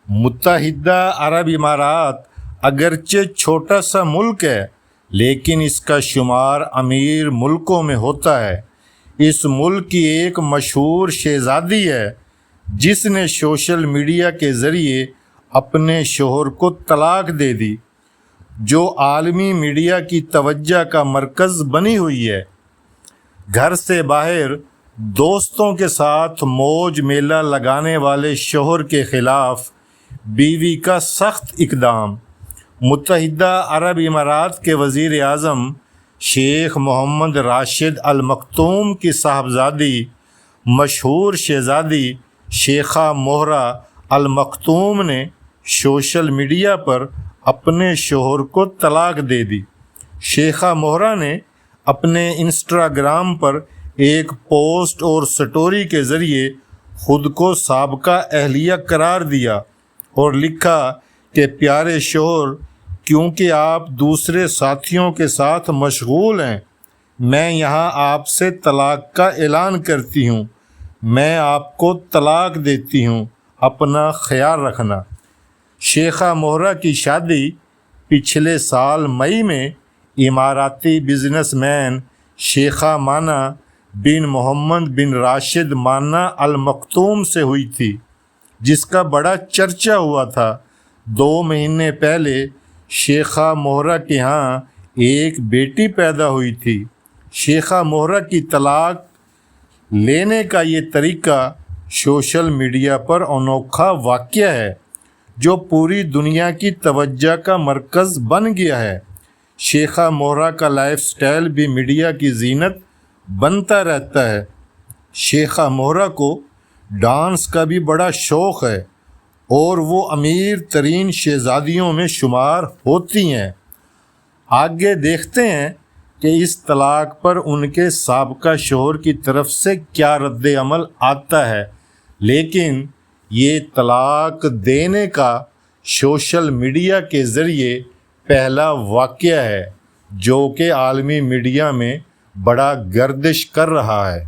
متحدہ عرب امارات اگرچہ چھوٹا سا ملک ہے لیکن اس کا شمار امیر ملکوں میں ہوتا ہے۔ اس ملک کی ایک مشہور شہزادی ہے جس نے سوشل میڈیا کے ذریعے اپنے شوہر کو طلاق دے دی، جو عالمی میڈیا کی توجہ کا مرکز بنی ہوئی ہے۔ گھر سے باہر دوستوں کے ساتھ موج میلہ لگانے والے شوہر کے خلاف بیوی کا سخت اقدام۔ متحدہ عرب امارات کے وزیر اعظم شیخ محمد راشد المکتوم کی صاحبزادی مشہور شہزادی شیخہ مہرہ المکتوم نے سوشل میڈیا پر اپنے شوہر کو طلاق دے دی۔ شیخہ مہرہ نے اپنے انسٹاگرام پر ایک پوسٹ اور سٹوری کے ذریعے خود کو سابقہ اہلیہ قرار دیا اور لکھا کہ پیارے شوہر، کیونکہ آپ دوسرے ساتھیوں کے ساتھ مشغول ہیں، میں یہاں آپ سے طلاق کا اعلان کرتی ہوں۔ میں آپ کو طلاق دیتی ہوں، اپنا خیال رکھنا۔ شیخہ مہرہ کی شادی پچھلے سال مئی میں اماراتی بزنس مین شیخہ مانہ بن محمد بن راشد مانہ المکتوم سے ہوئی تھی، جس کا بڑا چرچا ہوا تھا۔ 2 مہینے پہلے شیخہ مہرہ کے ہاں ایک بیٹی پیدا ہوئی تھی۔ شیخہ مہرہ کی طلاق لینے کا یہ طریقہ سوشل میڈیا پر انوکھا واقعہ ہے جو پوری دنیا کی توجہ کا مرکز بن گیا ہے۔ شیخہ مہرہ کا لائف سٹائل بھی میڈیا کی زینت بنتا رہتا ہے۔ شیخہ مہرہ کو ڈانس کا بھی بڑا شوق ہے اور وہ امیر ترین شہزادیوں میں شمار ہوتی ہیں۔ آگے دیکھتے ہیں کہ اس طلاق پر ان کے سابقہ شوہر کی طرف سے کیا رد عمل آتا ہے، لیکن یہ طلاق دینے کا سوشل میڈیا کے ذریعے پہلا واقعہ ہے جو کہ عالمی میڈیا میں بڑا گردش کر رہا ہے۔